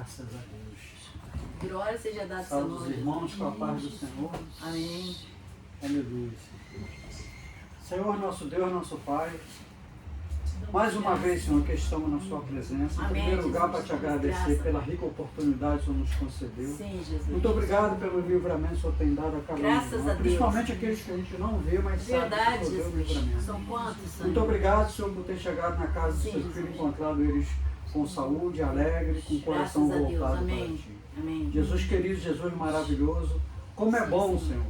Graças a Deus. Glória seja dada ao Salve Senhor. os irmãos com a paz do Senhor. Amém. Aleluia. Senhor, nosso Deus, nosso Pai, mais uma vez, Senhor, que estamos na Sua presença. Em Amém, primeiro lugar, Jesus, para te agradecer graça. pela rica oportunidade que o Senhor nos concedeu. Sim, Jesus. Muito obrigado pelo livramento que o Senhor tem dado a cada um. Graças de nós, a Deus. principalmente aqueles que a gente não vê, mas sabe Verdade, que o Senhor deu o Jesus. livramento. São quantos, Senhor? Muito obrigado, Senhor, por ter chegado na casa do Sim, seu filho e Jesus. encontrado eles com saúde, alegre, com o coração Graças a Deus. voltado Amém. para Ti. Amém. Jesus querido, Jesus maravilhoso, como é Sim, bom, sim. Senhor,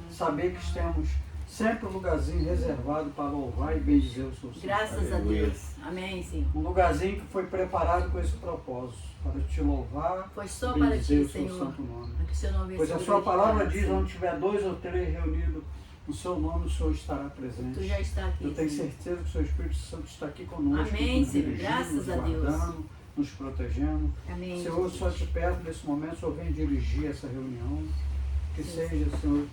saber que temos sempre um lugarzinho reservado para louvar e bendizer o Seu santo. Graças a Aleluia. Deus. Amém, Senhor. Um lugarzinho que foi preparado com esse propósito, para te louvar Foi só e para bendizer Ti, o Seu Senhor. santo nome. Para que o Senhor não Pois a Sua palavra diz, onde tiver 2 ou 3 reunidos no Seu nome, o Senhor estará presente. Tu já está aqui. Eu tenho Senhor. certeza que o Seu Espírito Santo está aqui conosco, Amém, nos Senhor. dirigindo, Graças nos a Deus. guardando, nos protegendo. Amém. Senhor, eu só te peço nesse momento, o Senhor vem dirigir essa reunião, que Sim, seja, Senhor,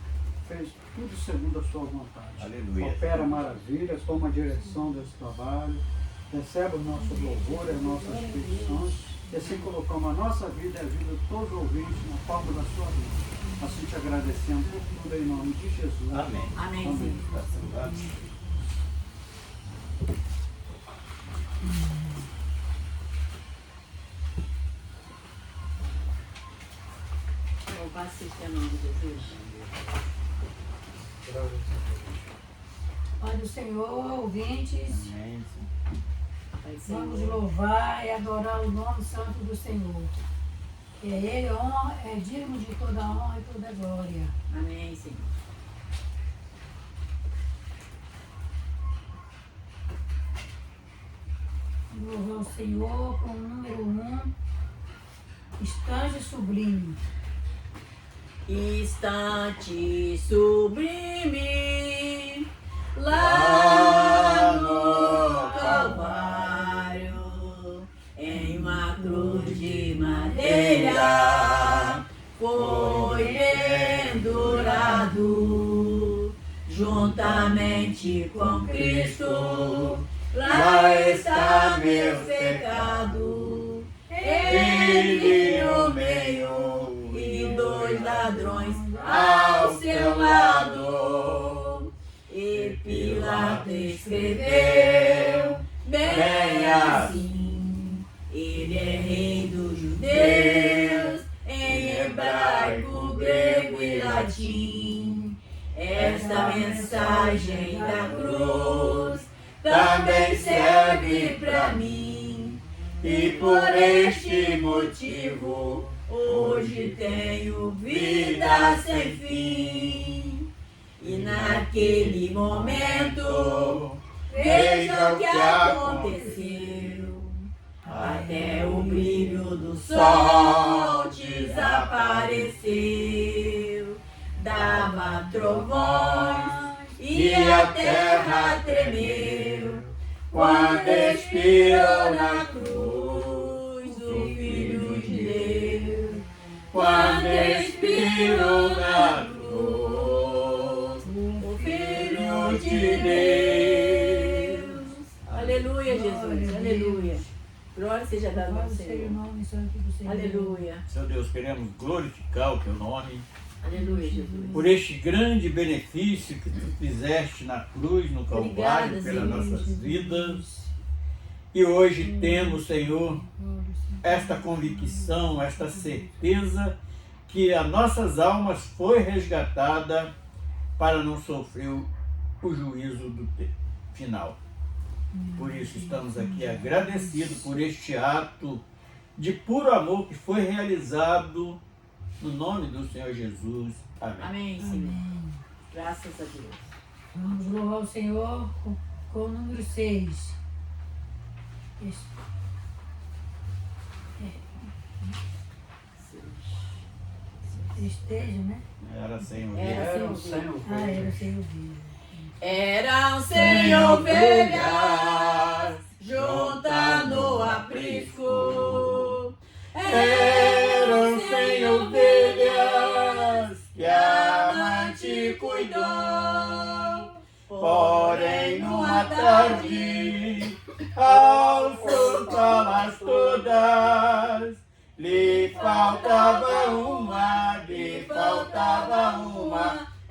fez tudo segundo a Sua vontade. Aleluia. Opera maravilhas, toma a direção desse trabalho, recebe o nosso louvor, as nossas petições, e assim colocamos a nossa vida e a vida de todos os ouvintes na palma da Sua mão. Assim te agradecemos por tudo em nome de Jesus. Amém. Amém, Amém. Senhor. Graças a Deus. Louvado seja o nome de Jesus. Pai do Senhor, ouvintes, Amém. Pai vamos Senhor. louvar e adorar o nome santo do Senhor. Que é Ele honra, é digno de toda honra e toda glória. Amém, Senhor. Louvar o Senhor com o número 1, estante sublime. Instante sublime, lá no Calvário, em uma cruz de madeira, foi pendurado, juntamente com Cristo, lá está meu pecado, ele no meio e 2 ladrões ao seu lado. E Pilato escreveu bem assim: Ele é rei dos judeus, em hebraico, grego e latim. Esta mensagem da cruz também serve para mim. E por este motivo hoje tenho vida sem fim. E naquele momento, veja o que aconteceu. Até o brilho do sol desapareceu. Dava trovões e a terra tremeu. Quando expirou na cruz o Filho de Deus, quando expirou na cruz o Filho de Deus. Aleluia, Jesus, aleluia. Glória seja dada ao Louvado seja o Senhor. nome santo do Senhor. Aleluia, Senhor Deus, queremos glorificar o Teu nome aleluia, Jesus. por este grande benefício que Tu fizeste na cruz, no Calvário, Obrigada, pelas Senhor. nossas vidas. E hoje temos, Senhor, esta convicção, esta certeza que as nossas almas foi resgatada para não sofrer o juízo do final. Por isso estamos aqui agradecidos por este ato de puro amor que foi realizado no nome do Senhor Jesus. Amém. Amém, Senhor. Graças a Deus. Vamos louvar o Senhor com o número 6. Esteja, né? Era sem ouvir. Era sem sem ouvir. Ah, era sem ouvir. Eram 100 ovelhas juntas no aprisco. Eram 100 ovelhas que a amante cuidou. Porém, numa tarde, ao soltá-las todas, lhe faltava uma,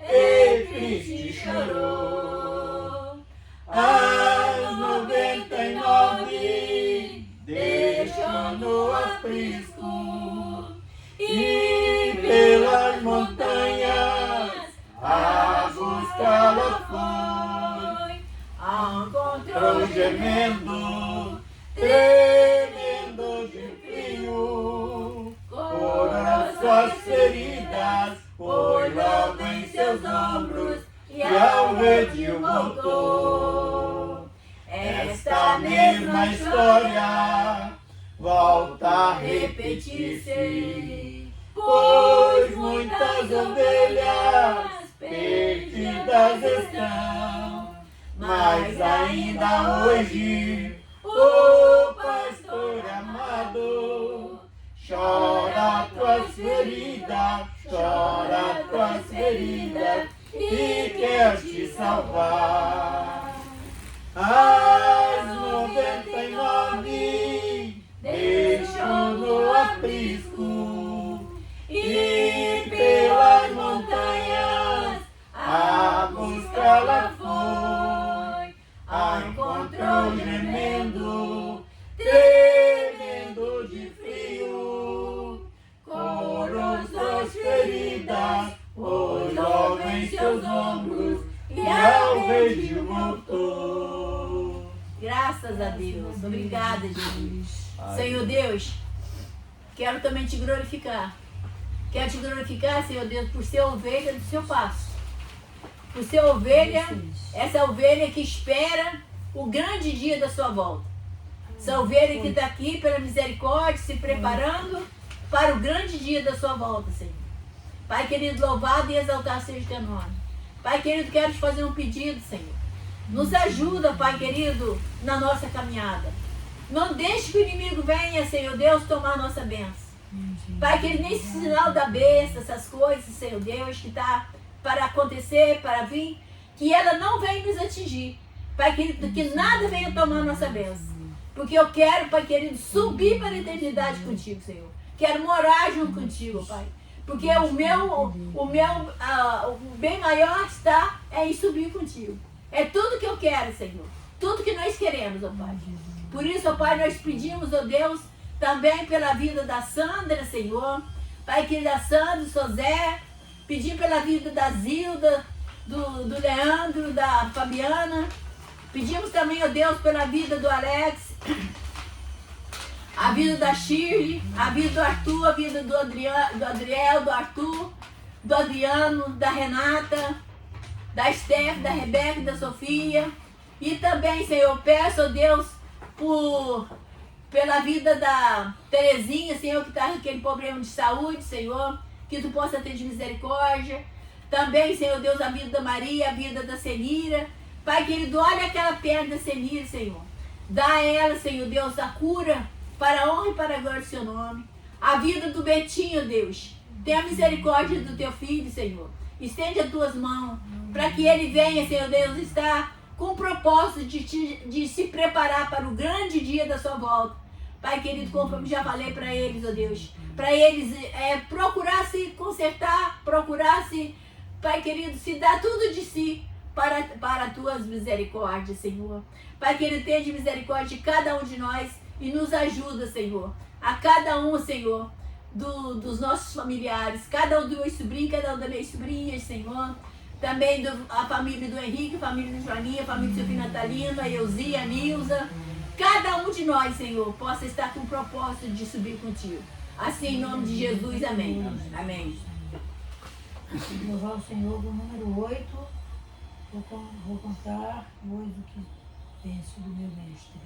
e triste chorou. Às 99 deixou no aprisco, e pelas montanhas a buscá-la foi. Encontrou gemendo, tremendo de frio, curou suas feridas, foi logo em seus ombros, e ao redil voltou. Esta mesma história volta a repetir-se, pois muitas ovelhas perdidas estão, mas ainda hoje o pastor amado chora tuas feridas, e quer te salvar. Às 99 deixou no aprisco, e pelas montanhas a buscá-la foi. A encontrou gemendo, tremendo de frio, curou suas feridas, pôs logo em seus ombros, e ao redil voltou. Graças a Deus. Obrigada, Jesus. Senhor Deus, quero também te glorificar. Quero te glorificar, Senhor Deus, por ser ovelha do seu passo. Por ser ovelha, essa ovelha que espera o grande dia da sua volta. Essa ovelha que está aqui pela misericórdia, se preparando para o grande dia da sua volta, Senhor. Pai querido, louvado e exaltado seja o teu nome. Pai querido, quero te fazer um pedido, Senhor. Nos ajuda, Pai querido, na nossa caminhada. Não deixe que o inimigo venha, Senhor Deus, tomar a nossa bênção. Pai querido, nesse sinal da bênção, essas coisas, Senhor Deus, que está para acontecer, para vir, que ela não venha nos atingir. Pai querido, que nada venha tomar a nossa bênção. Porque eu quero, Pai querido, subir para a eternidade contigo, Senhor. Quero morar junto contigo, Pai. Porque o bem maior está em subir contigo. É tudo que eu quero, Senhor. Tudo que nós queremos, ó Pai. Por isso, ó Pai, nós pedimos, ó Deus, também pela vida da Sandra, Senhor. Pai querido, da Sandra, do José. Pedir pela vida da Zilda, do Leandro, da Fabiana. Pedimos também, ó Deus, pela vida do Alex, a vida da Shirley, a vida do Arthur, a vida do Adriel, do Arthur, do Adriano, da Renata, da Steph, da Rebeca, da Sofia. E também, Senhor, peço, ó Deus, pela vida da Terezinha, Senhor, que está com aquele problema de saúde, Senhor, que tu possa ter de misericórdia. Também, Senhor Deus, a vida da Maria, a vida da Senira. Pai querido, olha aquela perna da Senira, Senhor. Dá a ela, Senhor Deus, a cura para a honra e para a glória do seu nome. A vida do Betinho, Deus. Tenha misericórdia do teu filho, Senhor. Estende as tuas mãos para que ele venha, Senhor Deus, estar com o propósito de se preparar para o grande dia da sua volta. Pai querido, conforme já falei para eles, ó Deus, para eles procurar se consertar, procurar se, Pai querido, se dar tudo de si para as tuas misericórdias, Senhor. Pai querido, tenha de misericórdia de cada um de nós e nos ajuda, Senhor. A cada um, Senhor, dos nossos familiares, cada um dos meus sobrinhos, cada um das minhas sobrinhas, Senhor. Também a família do Henrique, a família do Joaninha, a família do seu filho Natalino, a Elzia, a Nilza. Cada um de nós, Senhor, possa estar com o propósito de subir contigo. Assim, em nome de Jesus, amém. Amém. Louvar o Senhor do número 8. Vou contar hoje o que penso do meu mestre.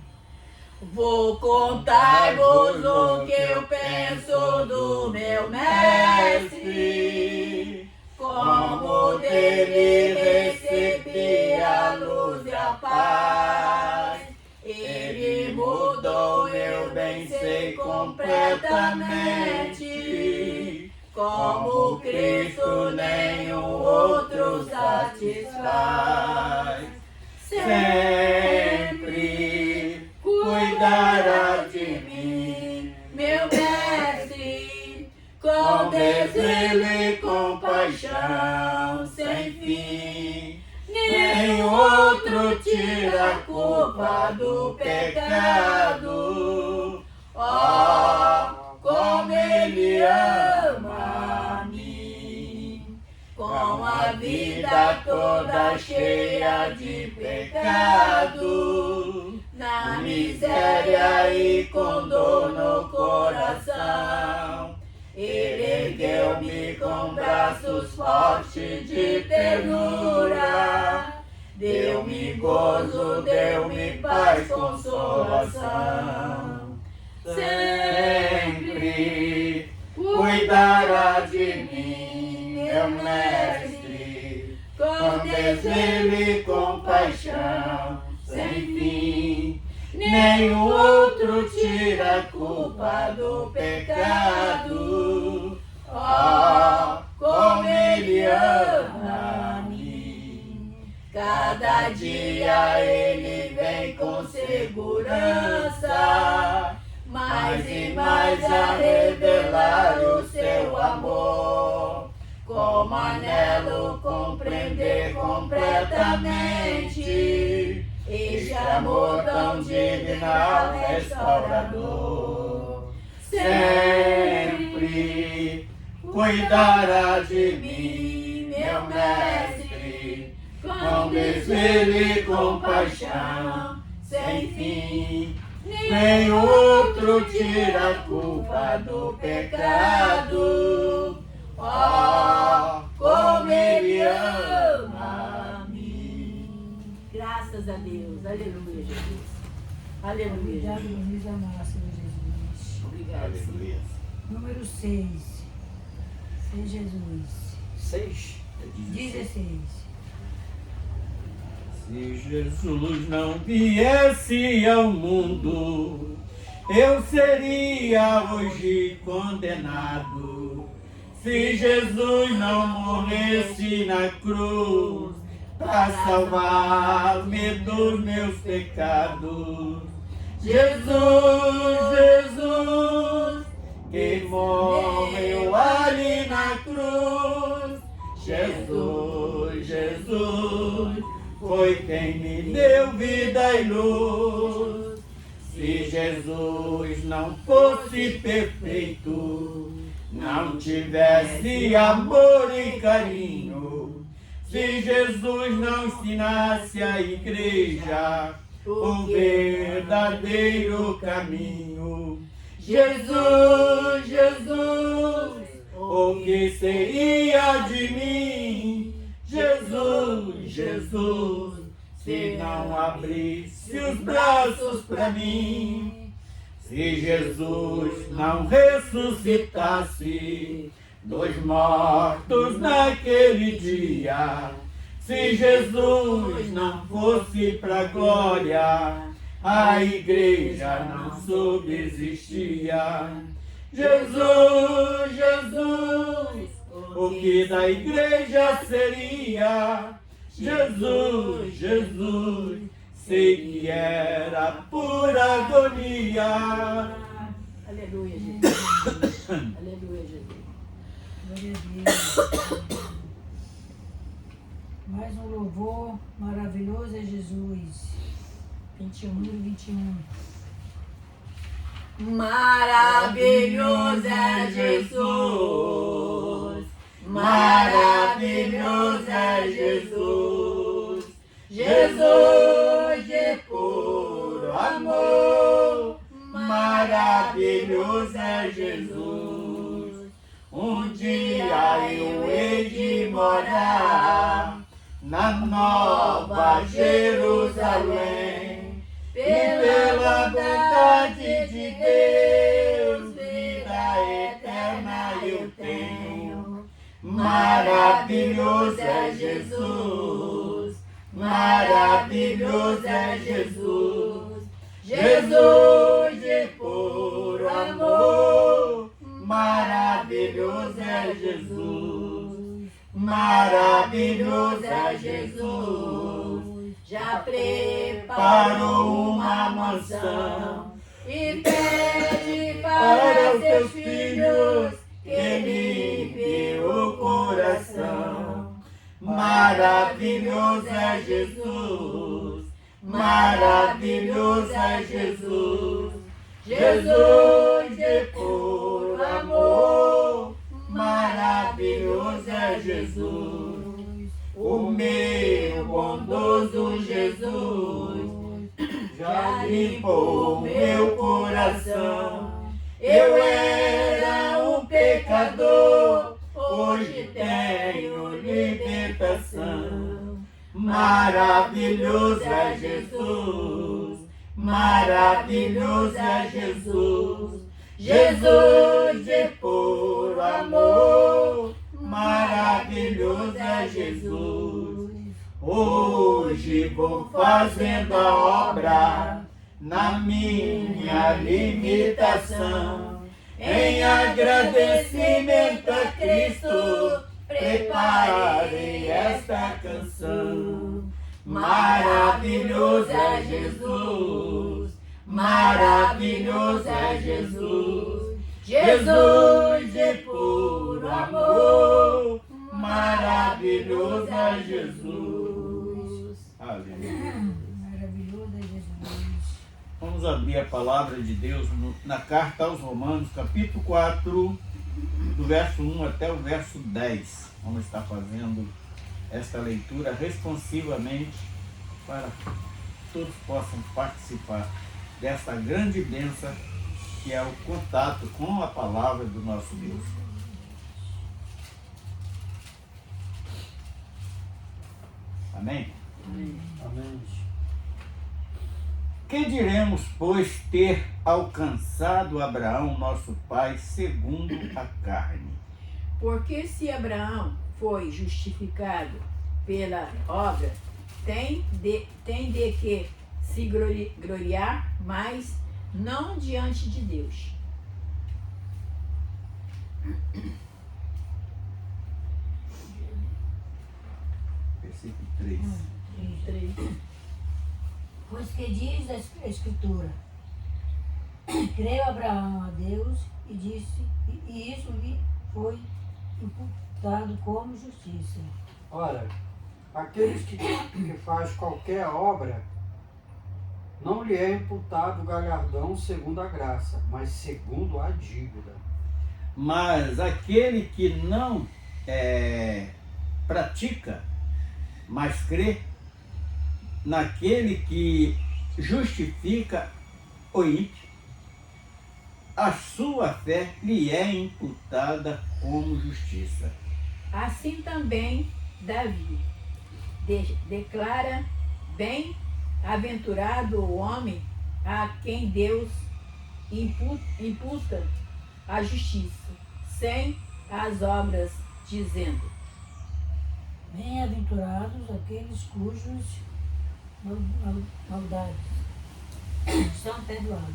Vou contar-vos o que eu penso do meu mestre. Como dele recebi a luz e a paz. Ele mudou, eu bem sei completamente. Como Cristo nenhum outro satisfaz. Sempre cuidará de mim, meu mestre com desvelo e compaixão sem fim. Nenhum outro tira a culpa do pecado. Oh, como Ele ama a mim, com a vida toda cheia de pecado, na miséria e com dor no coração. Ele ergueu-me com braços fortes de ternura, deu-me gozo, deu-me paz, consolação. Sempre cuidará de mim, meu mestre, com desvelo e compaixão sem fim. Nenhum outro tira a culpa do pecado. Oh, como Ele ama a mim. Cada dia Ele vem com segurança, mais e mais a revelar o seu amor. Como anelo compreender completamente este amor tão digno, restaurador. Sempre cuidará de mim, meu mestre, com desvelo e compaixão sem fim. Nenhum outro tira a culpa do pecado. Oh, como Ele ama a mim. Graças a Deus. Aleluia, Jesus. Aleluia. Obrigado, Luiz amado, Senhor Jesus. Obrigado, Senhor. Aleluia. Número 6. Sem Jesus. 6. 16. Se Jesus não viesse ao mundo, eu seria hoje condenado. Se Jesus não morresse na cruz para salvar-me dos meus pecados. Jesus, Jesus, que morreu ali na cruz. Jesus, Jesus, foi quem me deu vida e luz. Se Jesus não fosse perfeito, não tivesse amor e carinho, se Jesus não ensinasse a igreja o verdadeiro caminho, Jesus, Jesus, o que seria de mim? Jesus, Jesus, se não abrisse os braços para mim. Se Jesus não ressuscitasse dos mortos naquele dia, se Jesus não fosse para a glória, a igreja não subsistia. Jesus, Jesus, o que da igreja seria? Jesus, Jesus, sei que era pura agonia. Aleluia, Jesus. Aleluia, Jesus. Glória a Deus. Mais um louvor maravilhoso é Jesus. 21, número 21. Maravilhoso é Jesus. Maravilhoso é Jesus. Jesus de puro amor. Maravilhoso é Jesus. Um dia eu hei de morar na Nova Jerusalém, pela vontade de Deus, vida eterna eu tenho. Maravilhoso é Jesus, maravilhoso é Jesus, Jesus de puro amor. Maravilhoso é Jesus, maravilhoso é Jesus. Já preparou uma mansão e pede para seus filhos que é Jesus, maravilhoso é Jesus, Jesus de puro amor, maravilhoso é Jesus, o meu bondoso Jesus, já limpou meu coração. Eu era um pecador, hoje tenho libertação. Maravilhoso é Jesus, maravilhoso é Jesus, Jesus de puro amor, maravilhoso é Jesus. Hoje vou fazendo a obra na minha limitação, em agradecimento a Cristo, preparei esta canção. Maravilhoso é Jesus, maravilhoso é Jesus, Jesus de puro amor, maravilhoso é Jesus. Aleluia. Maravilhoso é Jesus. Vamos abrir a palavra de Deus na carta aos Romanos, capítulo 4, do verso 1 até o verso 10. Vamos estar fazendo esta leitura responsivamente para que todos possam participar desta grande bênção que é o contato com a palavra do nosso Deus. Amém? Amém. Que diremos, pois, ter alcançado Abraão, nosso pai, segundo a carne? Porque se Abraão foi justificado pela obra, tem de que se gloriar, mas não diante de Deus. Versículo 3. 3. Pois que diz a Escritura, creu Abraão a Deus e disse, e isso lhe foi imputado como justiça. Ora, aqueles que faz qualquer obra, não lhe é imputado galardão segundo a graça, mas segundo a dívida. Mas aquele que não pratica, mas crê naquele que justifica o ímpio, a sua fé lhe é imputada como justiça. Assim também Davi declara: bem-aventurado o homem a quem Deus imputa a justiça, sem as obras, dizendo: Bem-aventurados aqueles cujos maldades são perdoadas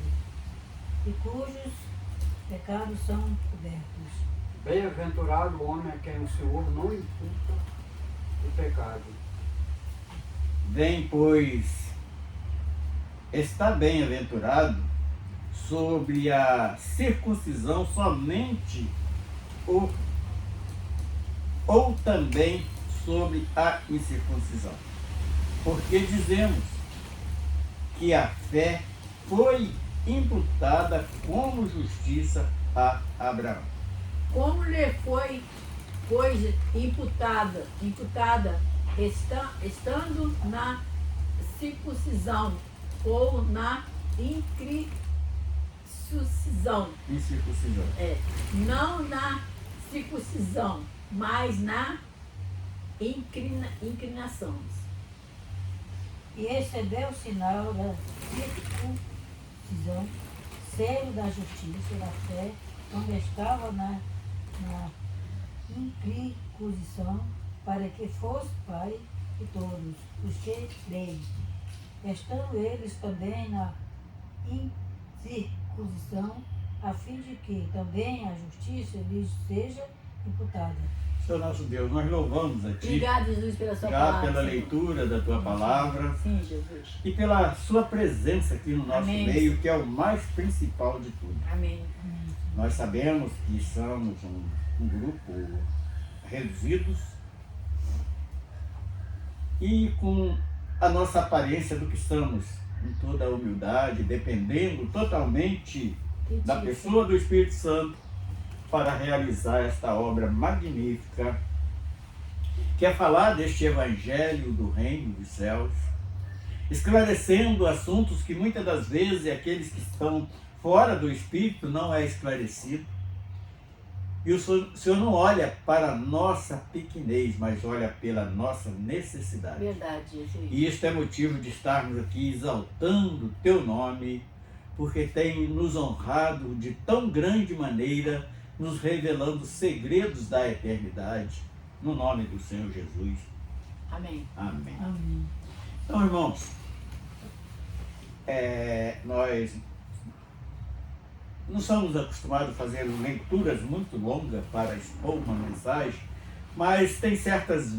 e cujos pecados são cobertos. Bem-aventurado o homem a quem o Senhor não imputa o pecado. Vem, pois, está bem-aventurado sobre a circuncisão somente ou também sobre a incircuncisão. Porque dizemos que a fé foi imputada como justiça a Abraão. como lhe foi, pois, imputada, estando na circuncisão ou na incircuncisão. Incircuncisão. Não na circuncisão, mas na inclinações. E recebeu o sinal da circuncisão, selo da justiça, da fé, quando estava na incircuncisão, para que fosse pai de todos os que creem, estando eles também na incircuncisão, a fim de que também a justiça lhes seja imputada. Senhor nosso Deus, nós louvamos a Ti. Obrigado, Jesus, pela sua Obrigado palavra. pela Senhor. leitura da Tua palavra Sim, Jesus. e pela Sua presença aqui no nosso Amém. meio, que é o mais principal de tudo. Amém. Nós sabemos que somos um grupo reduzidos, e com a nossa aparência do que somos, em toda a humildade, dependendo totalmente da pessoa do Espírito Santo para realizar esta obra magnífica, que é falar deste Evangelho do Reino dos Céus, esclarecendo assuntos que muitas das vezes aqueles que estão fora do Espírito não é esclarecido. E o Senhor não olha para a nossa pequenez, mas olha pela nossa necessidade. Verdade, Jesus. E isto é motivo de estarmos aqui exaltando o Teu nome, porque tem nos honrado de tão grande maneira, nos revelando segredos da eternidade, no nome do Senhor Jesus. Amém. Amém. Amém. Então, irmãos, nós não somos acostumados a fazer leituras muito longas para expor uma mensagem, mas tem certas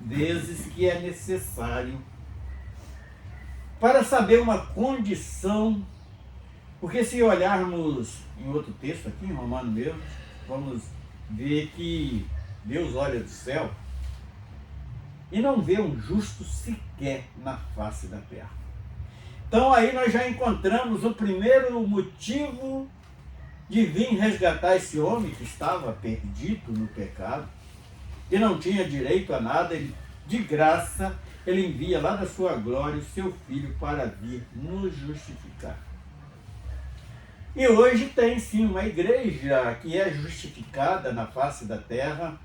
vezes que é necessário para saber uma condição, porque se olharmos em outro texto aqui, em Romano mesmo, vamos ver que Deus olha do céu e não vê um justo sequer na face da terra. Então aí nós já encontramos o primeiro motivo de vir resgatar esse homem que estava perdido no pecado, que não tinha direito a nada. Ele, de graça, ele envia lá da sua glória o seu Filho para vir nos justificar. E hoje tem sim uma igreja que é justificada na face da terra,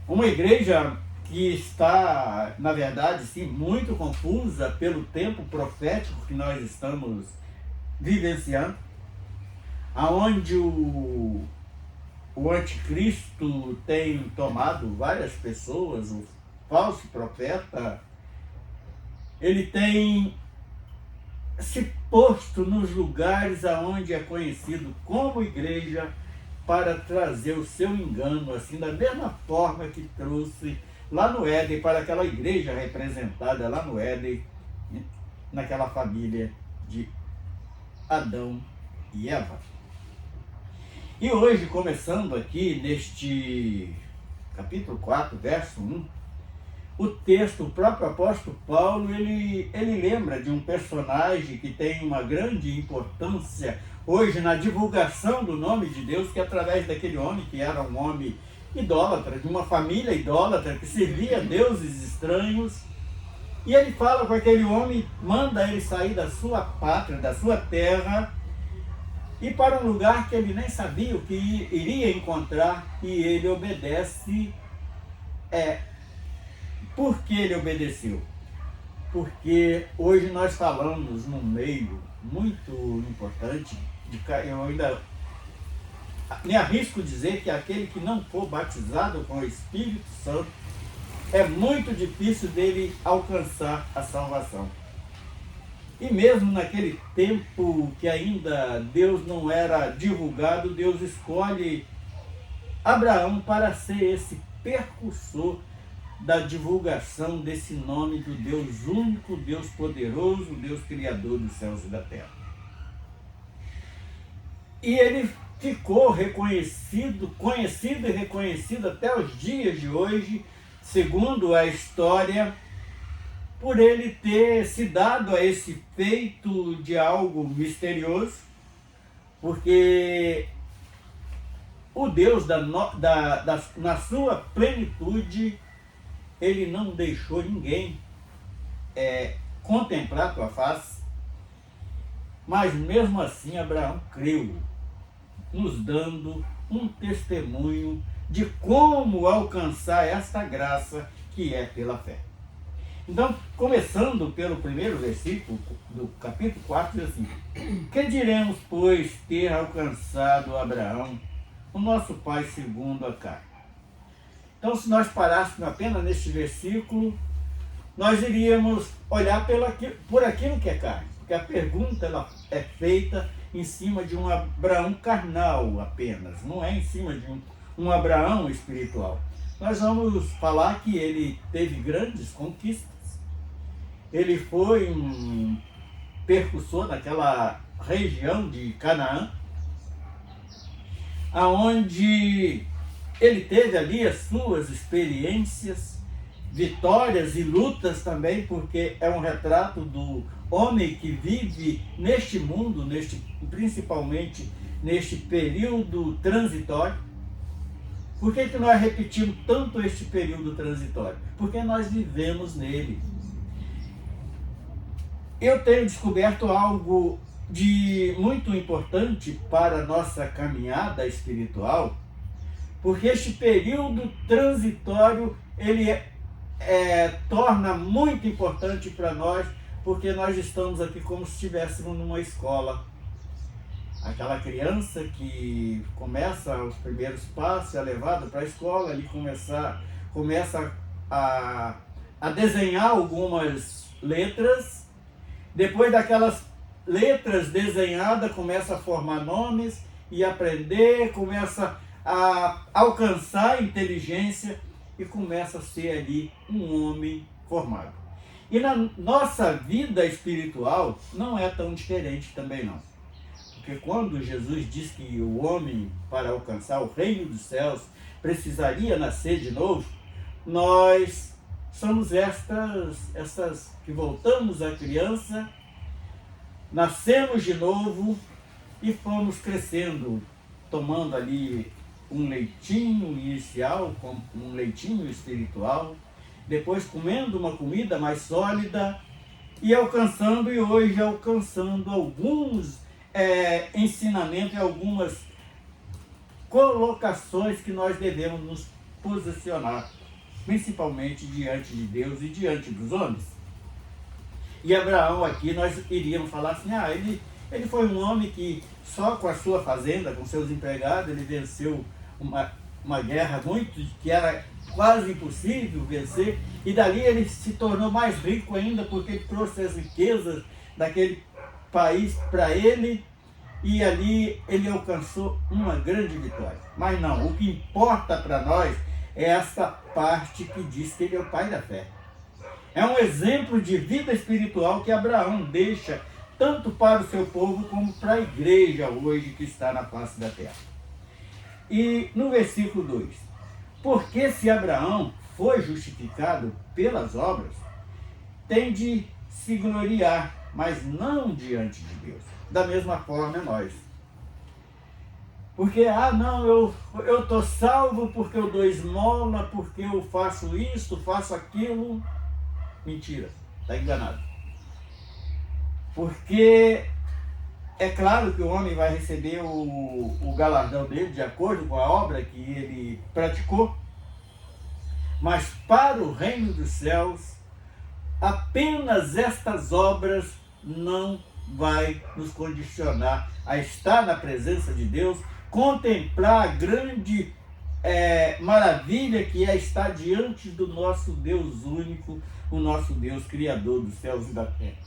uma igreja que está, na verdade, sim, muito confusa pelo tempo profético que nós estamos vivenciando, aonde o anticristo tem tomado várias pessoas, o falso profeta, ele tem se posto nos lugares aonde é conhecido como igreja para trazer o seu engano, assim, da mesma forma que trouxe lá no Éden, para aquela igreja representada lá no Éden, naquela família de Adão e Eva. E hoje, começando aqui neste capítulo 4, verso 1, o texto, o próprio apóstolo Paulo, ele lembra de um personagem que tem uma grande importância hoje na divulgação do nome de Deus, que é através daquele homem que era um homem idólatra, de uma família idólatra que servia a deuses estranhos, e ele fala com aquele homem, manda ele sair da sua pátria, da sua terra, e para um lugar que ele nem sabia o que iria encontrar, e ele obedece. Por que ele obedeceu? Porque hoje nós falamos num meio muito importante, eu ainda me arrisco dizer que aquele que não for batizado com o Espírito Santo, é muito difícil dele alcançar a salvação. E mesmo naquele tempo que ainda Deus não era divulgado, Deus escolhe Abraão para ser esse percursor da divulgação desse nome do Deus único, Deus poderoso, Deus criador dos céus e da terra. E ele ficou conhecido e reconhecido até os dias de hoje, segundo a história, por ele ter se dado a esse feito de algo misterioso, porque o Deus na sua plenitude, ele não deixou ninguém contemplar a tua face, mas mesmo assim Abraão creu, nos dando um testemunho de como alcançar esta graça que é pela fé. Então, começando pelo primeiro versículo do capítulo 4, diz assim: que diremos, pois, ter alcançado Abraão, o nosso pai segundo a carne? Então, se nós parássemos apenas neste versículo, nós iríamos olhar por aquilo que é carne, porque a pergunta ela é feita em cima de um Abraão carnal apenas, não é em cima de um Abraão espiritual. Nós vamos falar que ele teve grandes conquistas, ele foi um percursor naquela região de Canaã, aonde ele teve ali as suas experiências, vitórias e lutas também, porque é um retrato do homem que vive neste mundo, principalmente neste período transitório. Por que nós repetimos tanto este período transitório? Porque nós vivemos nele. Eu tenho descoberto algo de muito importante para a nossa caminhada espiritual, porque este período transitório ele torna muito importante para nós, porque nós estamos aqui como se estivéssemos numa escola. Aquela criança que começa os primeiros passos, é levada para a escola, ele começa a desenhar algumas letras. Depois daquelas letras desenhadas, começa a formar nomes e aprender, começa a alcançar inteligência e começa a ser ali um homem formado. E na nossa vida espiritual não é tão diferente também não. Porque quando Jesus diz que o homem, para alcançar o reino dos céus, precisaria nascer de novo, nós somos essas que voltamos à criança, nascemos de novo e fomos crescendo, tomando ali um leitinho inicial, um leitinho espiritual, depois comendo uma comida mais sólida e hoje alcançando alguns ensinamentos e algumas colocações que nós devemos nos posicionar, principalmente diante de Deus e diante dos homens. E Abraão aqui nós iríamos falar assim, ele foi um homem que só com a sua fazenda, com seus empregados, ele venceu uma guerra que era quase impossível vencer, e dali ele se tornou mais rico ainda, porque ele trouxe as riquezas daquele país para ele, e ali ele alcançou uma grande vitória. Mas não, o que importa para nós é essa parte que diz que ele é o pai da fé. É um exemplo de vida espiritual que Abraão deixa tanto para o seu povo como para a igreja hoje que está na face da terra. E no versículo 2, porque se Abraão foi justificado pelas obras, tem de se gloriar, mas não diante de Deus. Da mesma forma nós. Porque, eu estou salvo porque eu dou esmola, porque eu faço isso, faço aquilo. Mentira, está enganado. Porque é claro que o homem vai receber o galardão dele de acordo com a obra que ele praticou, mas para o reino dos céus, apenas estas obras não vai nos condicionar a estar na presença de Deus, contemplar a grande maravilha que é estar diante do nosso Deus único, o nosso Deus Criador dos céus e da terra.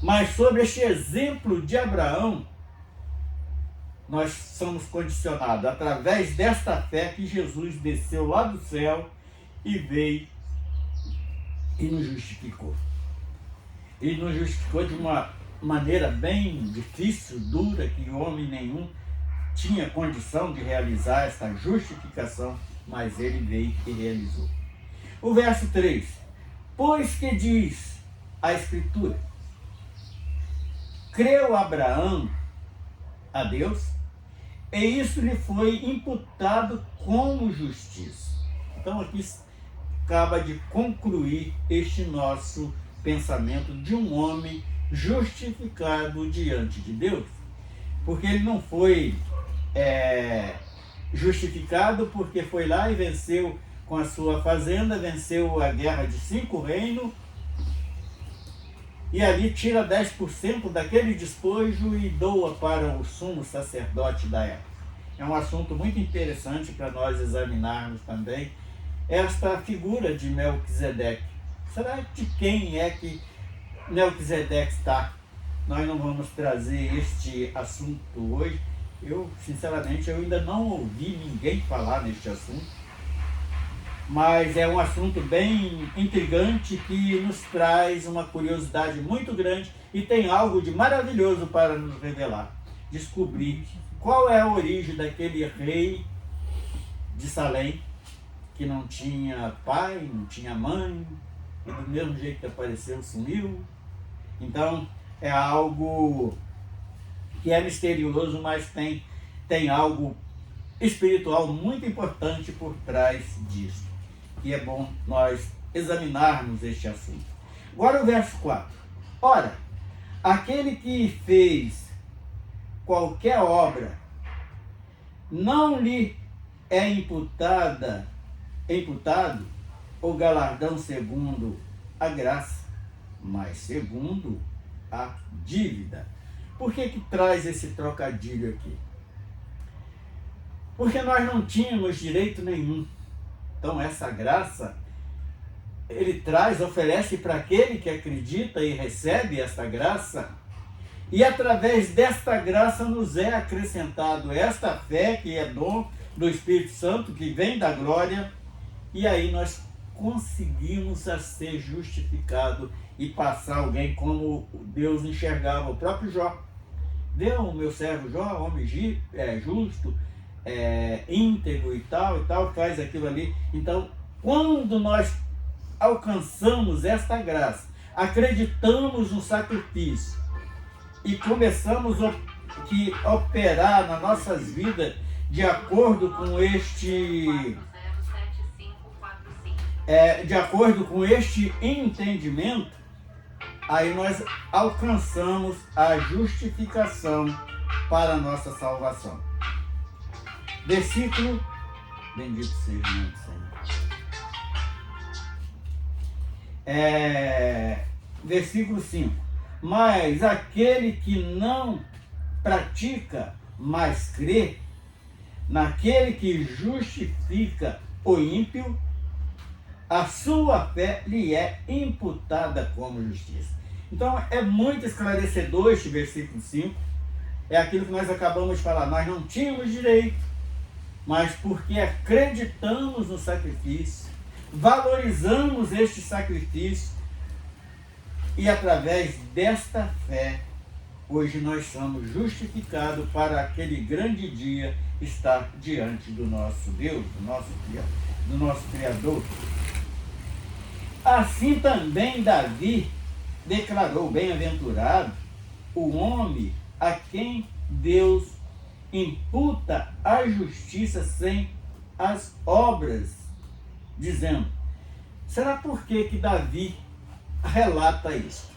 Mas sobre este exemplo de Abraão, nós somos condicionados através desta fé que Jesus desceu lá do céu e veio e nos justificou. Ele nos justificou de uma maneira bem difícil, dura, que homem nenhum tinha condição de realizar esta justificação, mas ele veio e realizou. O verso 3, pois que diz a Escritura, creu Abraão a Deus, e isso lhe foi imputado como justiça. Então aqui acaba de concluir este nosso pensamento de um homem justificado diante de Deus. Porque ele não foi justificado porque foi lá e venceu com a sua fazenda, venceu a guerra de 5 reinos, e ali tira 10% daquele despojo e doa para o sumo sacerdote da época. É um assunto muito interessante para nós examinarmos também esta figura de Melquisedeque. Será de quem é que Melquisedeque está? Nós não vamos trazer este assunto hoje. Eu, sinceramente, ainda não ouvi ninguém falar neste assunto, mas é um assunto bem intrigante que nos traz uma curiosidade muito grande e tem algo de maravilhoso para nos revelar. Descobrir qual é a origem daquele rei de Salém que não tinha pai, não tinha mãe, e do mesmo jeito que apareceu, sumiu. Então, é algo que é misterioso, mas tem algo espiritual muito importante por trás disso. E é bom nós examinarmos este assunto. Agora o verso 4. Ora, aquele que fez qualquer obra, não lhe é imputado o galardão segundo a graça, mas segundo a dívida. Por que traz esse trocadilho aqui? Porque nós não tínhamos direito nenhum. Então essa graça, ele oferece para aquele que acredita e recebe esta graça, e através desta graça nos é acrescentado esta fé, que é dom do Espírito Santo, que vem da glória, e aí nós conseguimos a ser justificado e passar alguém como Deus enxergava o próprio Jó. Deu o meu servo Jó, homem justo, íntegro e tal, faz aquilo ali. Então, quando nós alcançamos esta graça, acreditamos no sacrifício e começamos a operar nas nossas vidas de acordo com este entendimento, aí nós alcançamos a justificação para a nossa salvação. Versículo, bendito seja o nome do Senhor. Versículo 5. Mas aquele que não pratica, mas crê naquele que justifica o ímpio, a sua fé lhe é imputada como justiça. Então é muito esclarecedor este versículo 5. É aquilo que nós acabamos de falar. Nós não tínhamos direito, mas porque acreditamos no sacrifício, valorizamos este sacrifício, e através desta fé, hoje nós somos justificados para aquele grande dia estar diante do nosso Deus, do nosso Criador. Assim também Davi declarou: bem-aventurado o homem a quem Deus imputa a justiça sem as obras, dizendo. Será por que Davi relata isso?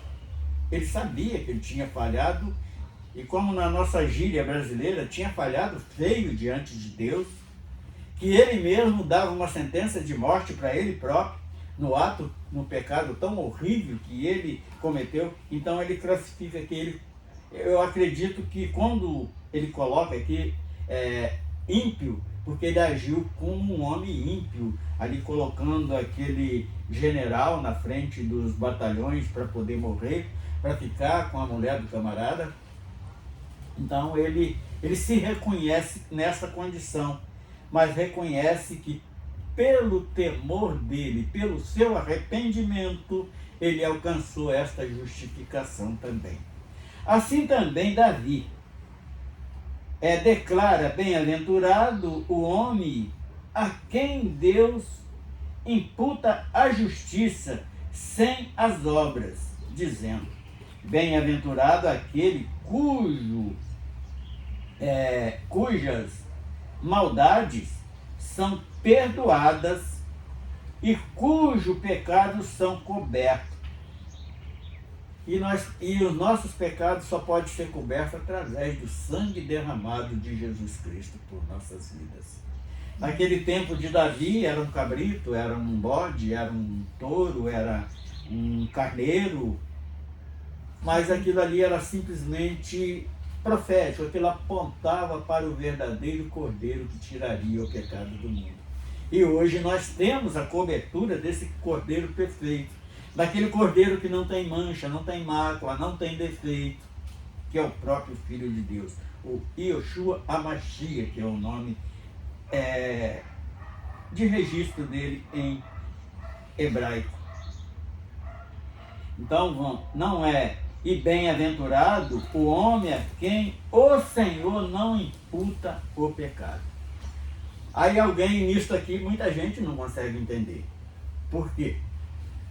Ele sabia que ele tinha falhado, e como na nossa gíria brasileira, tinha falhado feio diante de Deus, que ele mesmo dava uma sentença de morte para ele próprio, no pecado tão horrível que ele cometeu. Então ele classifica que eu acredito que quando ele coloca aqui ímpio, porque ele agiu como um homem ímpio, ali colocando aquele general na frente dos batalhões para poder morrer, para ficar com a mulher do camarada. Então ele se reconhece nessa condição, mas reconhece que pelo temor dele, pelo seu arrependimento, ele alcançou esta justificação também. Assim também Davi declara: bem-aventurado o homem a quem Deus imputa a justiça sem as obras, dizendo: bem-aventurado aquele cujas maldades são perdoadas e cujos pecados são cobertos. E os nossos pecados só podem ser cobertos através do sangue derramado de Jesus Cristo por nossas vidas. Naquele tempo de Davi, era um cabrito, era um bode, era um touro, era um carneiro, mas aquilo ali era simplesmente profético, aquilo apontava para o verdadeiro cordeiro que tiraria o pecado do mundo. E hoje nós temos a cobertura desse cordeiro perfeito, daquele cordeiro que não tem mancha, não tem mácula, não tem defeito, que é o próprio Filho de Deus, o Yoshua Hamashia, que é o nome de registro dele em hebraico. Então, não é: e bem-aventurado o homem a quem o Senhor não imputa o pecado. Aí alguém nisso aqui, muita gente não consegue entender. Por quê?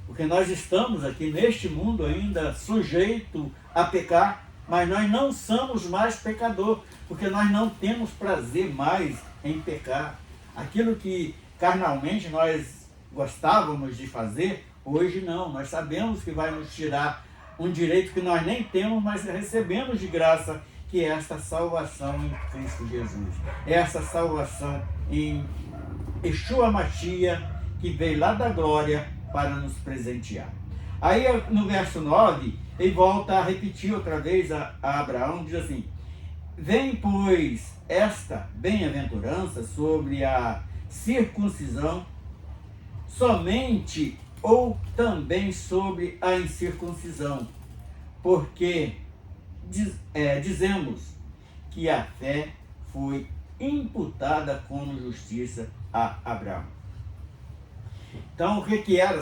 Porque nós estamos aqui neste mundo ainda sujeito a pecar, mas nós não somos mais pecador, porque nós não temos prazer mais em pecar. Aquilo que carnalmente nós gostávamos de fazer, hoje não. Nós sabemos que vai nos tirar um direito que nós nem temos, mas recebemos de graça, que é esta salvação em Cristo Jesus. É essa salvação em Yeshua Mashiach, que veio lá da glória para nos presentear. Aí no verso 9, ele volta a repetir outra vez a Abraão, diz assim: vem, pois, esta bem-aventurança sobre a circuncisão somente ou também sobre a incircuncisão, porque dizemos que a fé foi imputada como justiça a Abraão. Então, o que era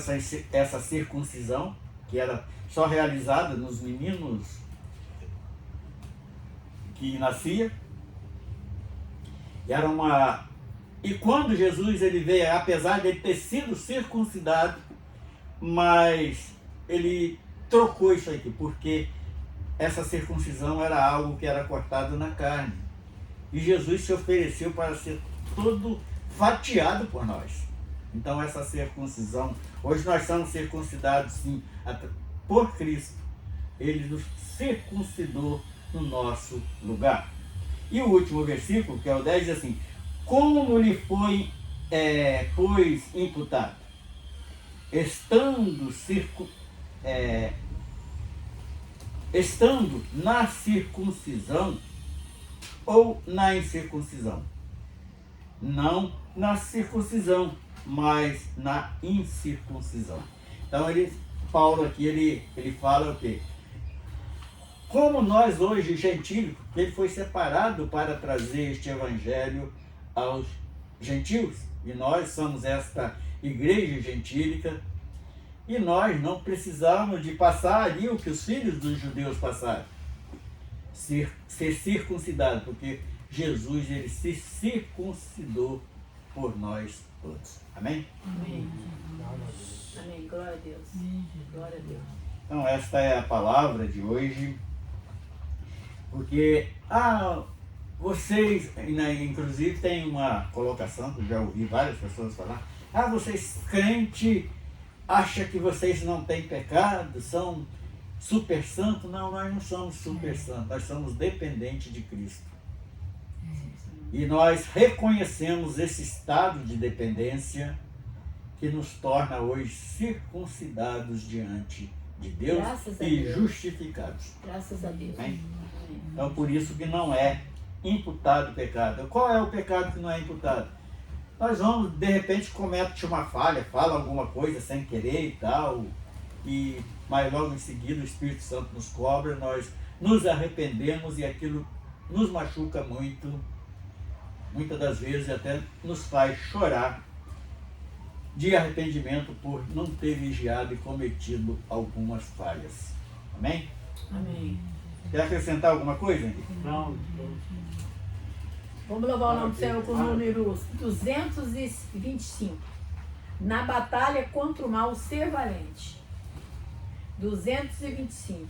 essa circuncisão, que era só realizada nos meninos que nascia? Era uma... E quando Jesus ele veio, apesar de ele ter sido circuncidado, mas ele trocou isso aqui, porque essa circuncisão era algo que era cortado na carne. E Jesus se ofereceu para ser todo fatiado por nós. Então essa circuncisão, hoje nós somos circuncidados sim, por Cristo. Ele nos circuncidou no nosso lugar. E o último versículo, que é o 10, diz assim: como lhe foi, pois, imputado? Estando na circuncisão ou na incircuncisão? Não na circuncisão, mas na incircuncisão. Então Paulo aqui ele fala o quê? Como nós hoje, gentílicos, ele foi separado para trazer este evangelho aos gentios, e nós somos esta igreja gentílica, e nós não precisamos de passar ali o que os filhos dos judeus passaram, ser circuncidado, porque Jesus ele se circuncidou por nós todos. Amém? Amém. Amém. Glória a Deus. Glória a Deus. Então esta é a palavra de hoje, porque vocês, inclusive tem uma colocação que eu já ouvi várias pessoas falar: vocês crentes acham que vocês não têm pecado, são super santos. Não, nós não somos super santos, nós somos dependentes de Cristo. E nós reconhecemos esse estado de dependência que nos torna hoje circuncidados diante de Deus e justificados. Graças a Deus. Amém? Então por isso que não é imputado o pecado. Qual é o pecado que não é imputado? Nós vamos, de repente, comete uma falha, fala alguma coisa sem querer e tal, mas logo em seguida o Espírito Santo nos cobra, nós nos arrependemos e aquilo nos machuca muito, muitas das vezes até nos faz chorar de arrependimento por não ter vigiado e cometido algumas falhas. Amém? Amém. Quer acrescentar alguma coisa, Henrique? Não. Vamos louvar o nome do Senhor com o número 225. Na batalha contra o mal, ser valente. 225.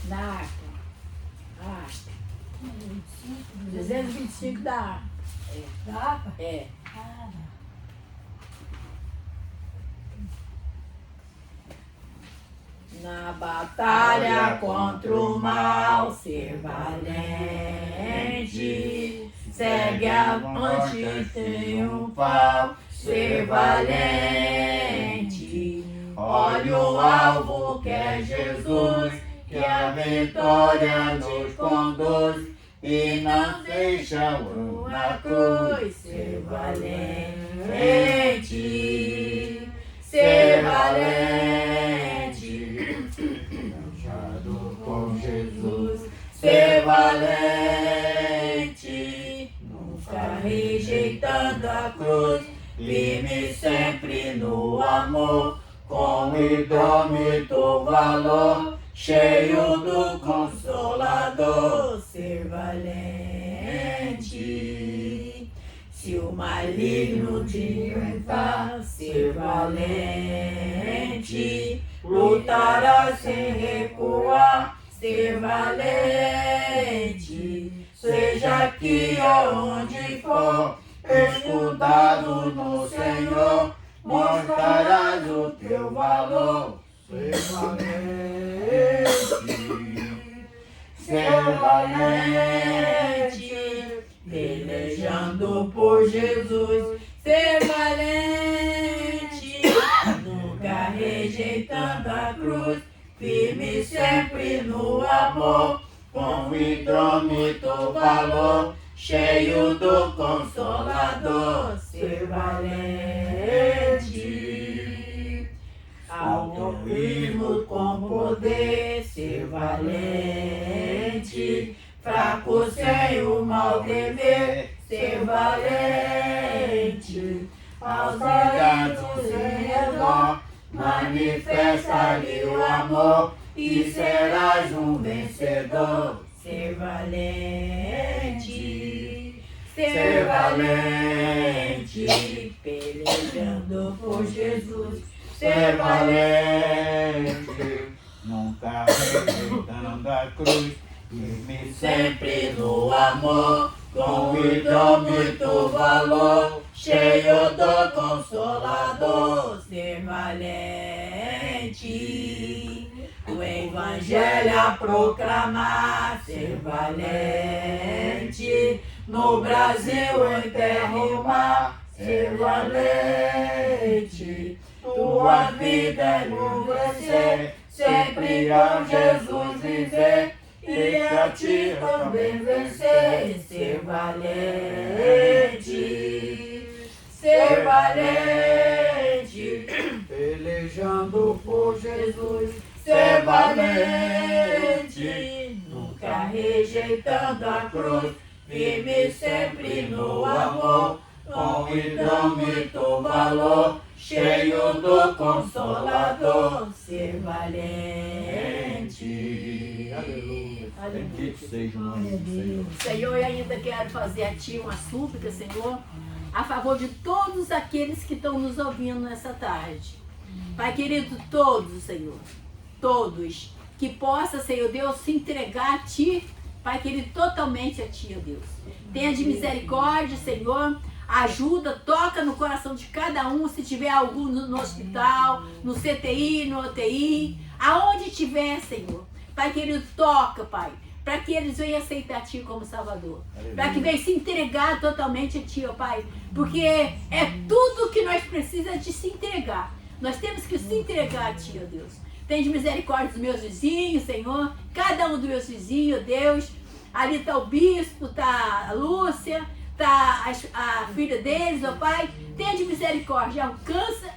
Da harpa. A harpa. 225 da harpa. Da harpa? É. Na batalha contra o mal, ser valente. Segue avante, tem um pau, ser valente. Olha o alvo que é Jesus, que a vitória nos conduz e não deixa uma cruz. Ser valente, ser valente, com Jesus, ser valente, nunca rejeitando a cruz, firme sempre no amor, com indômito valor, cheio do Consolador, ser valente, Se o maligno te tentar, ser valente, lutarás sem recuar, ser valente. Seja aqui aonde for, escudado no Senhor, mostrarás o teu valor. Ser valente, ser valente, pelejando por Jesus. Ser valente, nunca rejeitando a cruz, firme sempre no amor, com idômito valor, cheio do Consolador. Ser valente, autorismo com poder. Ser valente, fraco sem o mal temer. Ser valente, aos aliados em redor, manifesta-lhe o amor e serás um vencedor. Ser valente, ser valente, pelejando por Jesus. Ser valente, nunca rejeitando a cruz, firme sempre no amor, com idômito valor, cheio do Consolador. Ser valente, o Evangelho a proclamar. Ser valente, no Brasil em terra e mar. Ser valente, tua vida é no vencer, sempre com Jesus viver, e a ti também vencer. Ser valente, ser valente, pelejando por Jesus. Ser valente, nunca rejeitando a cruz, firme sempre no amor, com idômito valor, cheio do Consolador. Ser valente. Aleluia. Bendito seja o nome do Senhor. Senhor, eu ainda quero fazer a Ti uma súplica, Senhor, a favor de todos aqueles que estão nos ouvindo nessa tarde. Pai querido, todos, Senhor, todos, que possa, Senhor Deus, se entregar a Ti, Pai querido, totalmente a Ti, ó Deus. Tenha de misericórdia, Senhor, ajuda, toca no coração de cada um, se tiver algum no hospital, no CTI, no UTI, aonde tiver, Senhor. Pai querido, toca, Pai, para que eles venham aceitar a Ti como Salvador. Para que venham se entregar totalmente a Ti, ó Pai. Porque é tudo que nós precisamos de se entregar. Nós temos que se entregar a Ti, ó Deus. Tem de misericórdia dos meus vizinhos, Senhor. Cada um dos meus vizinhos, ó Deus. Ali está o bispo, está a Lúcia, está a filha deles, ó Pai. Tenha de misericórdia, alcança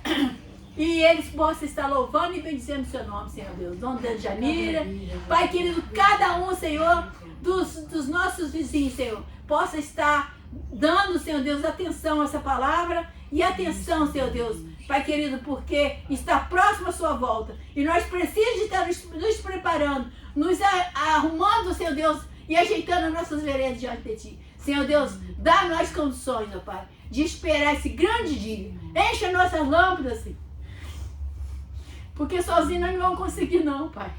e eles possam estar louvando e bendizendo o Seu nome, Senhor Deus. Dona Janira, Pai querido, cada um, Senhor, dos nossos vizinhos, Senhor, possa estar dando, Senhor Deus, atenção a essa palavra e atenção, Senhor Deus, Pai querido, porque está próximo a Sua volta e nós precisamos estar nos preparando, nos arrumando, Senhor Deus, e ajeitando nossas veredas diante de Ti. Senhor Deus, dá a nós condições, ó Pai, de esperar esse grande dia. Encha nossas lâmpadas, Senhor. Porque sozinho nós não vamos conseguir não, Pai.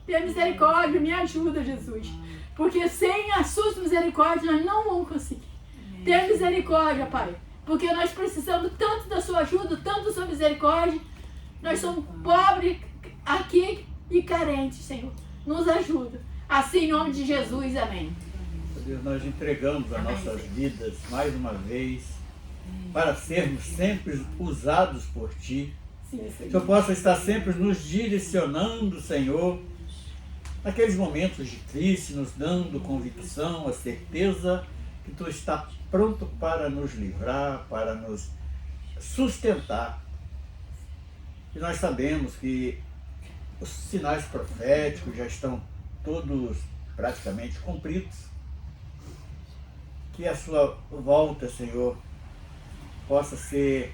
Tenha misericórdia, me ajuda, Jesus. Porque sem a Sua misericórdia nós não vamos conseguir. Tenha misericórdia, Pai. Porque nós precisamos tanto da Sua ajuda, tanto da Sua misericórdia. Nós somos pobres aqui e carentes, Senhor. Nos ajuda. Assim, em nome de Jesus, amém. Deus, nós entregamos as nossas vidas mais uma vez para sermos sempre usados por Ti. Sim, Que o Senhor. Senhor possa estar sempre nos direcionando, Senhor, naqueles momentos de crise, nos dando convicção, a certeza que Tu está pronto para nos livrar, para nos sustentar. E nós sabemos que os sinais proféticos já estão todos praticamente cumpridos. Que a Sua volta, Senhor, possa ser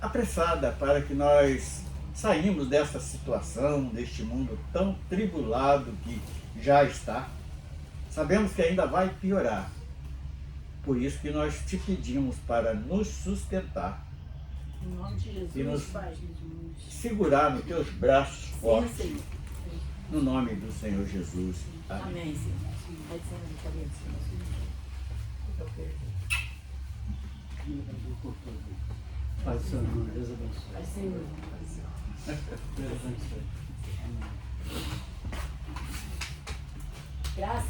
apressada para que nós saímos dessa situação, deste mundo tão tribulado que já está. Sabemos que ainda vai piorar, Por isso que nós te pedimos para nos sustentar Em nome de Jesus, e nos Pai. segurar nos teus braços Sim, fortes, Senhor. no nome do Senhor Jesus. Amém. Amém, Senhor. Pode ser na cabeça, Senhor. Pai Santo, Deus abençoe. Pai, Senhor. Deus abençoe. Amém. Graças